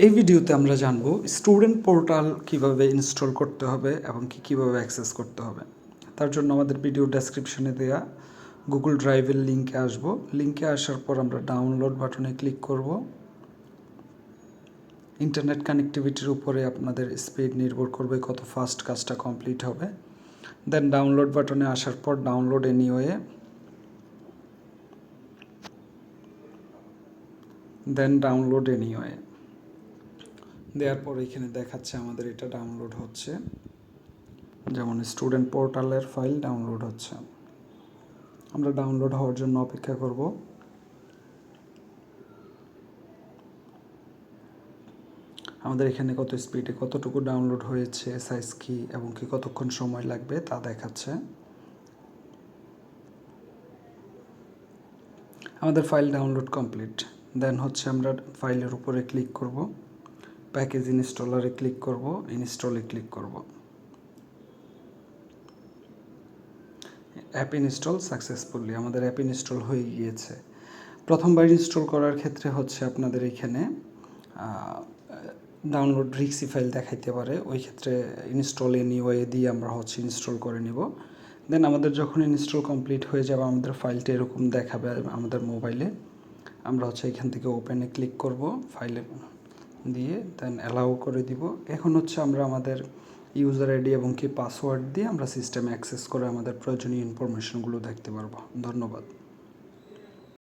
এই ভিডিওতে আমরা জানব স্টুডেন্ট পোর্টাল কিভাবে ইনস্টল করতে হবে এবং কিভাবে অ্যাক্সেস করতে হবে। তার জন্য আমাদের ভিডিও ডেসক্রিপশনে দেওয়া গুগল ড্রাইভের লিঙ্কে আসব। লিঙ্কে আসার পর আমরা ডাউনলোড বাটনে ক্লিক করব। ইন্টারনেট কানেক্টিভিটির উপরে আপনাদের স্পিড নির্ভর করবে কত ফাস্ট কাজটা কমপ্লিট হবে। দেন ডাউনলোড বাটনে আসার পর ডাউনলোড এনিওয়ে, দেন ডাউনলোড এনিওয়ে দেওয়ার পর এখানে দেখাচ্ছে আমাদের এটা ডাউনলোড হচ্ছে, যেমন স্টুডেন্ট পোর্টালের ফাইল ডাউনলোড হচ্ছে। আমরা ডাউনলোড হওয়ার জন্য অপেক্ষা করব। আমাদের এখানে কত স্পিডে কতটুকু ডাউনলোড হয়েছে, সাইজ কী এবং কতক্ষণ সময় লাগবে তা দেখাচ্ছে। আমাদের ফাইল ডাউনলোড কমপ্লিট। দেন হচ্ছে আমরা ফাইলের উপরে ক্লিক করব, প্যাকেজ ইনস্টলারে ক্লিক করব, ইনস্টলে ক্লিক করব। অ্যাপ ইনস্টল সাকসেসফুলি, আমাদের অ্যাপ ইনস্টল হয়ে গিয়েছে। প্রথমবার ইনস্টল করার ক্ষেত্রে হচ্ছে আপনাদের এখানে ডাউনলোড রিক্সি ফাইল দেখাইতে পারে, ওই ক্ষেত্রে ইনস্টল এনিওয়ে দিয়ে আমরা হচ্ছে ইনস্টল করে নিব। দেন আমাদের যখন ইনস্টল কমপ্লিট হয়ে যাবে আমাদের ফাইলটা এরকম দেখাবে আমাদের মোবাইলে। আমরা হচ্ছে এখান থেকে ওপেনে ক্লিক করব, ফাইলে দিয়ে দেন অ্যালাউ করে দিব। এখন হচ্ছে আমরা আমাদের ইউজার আইডি এবং পাসওয়ার্ড দিয়ে আমরা সিস্টেমে অ্যাক্সেস করে আমাদের প্রয়োজনীয় ইনফরমেশনগুলো দেখতে পারবো। ধন্যবাদ।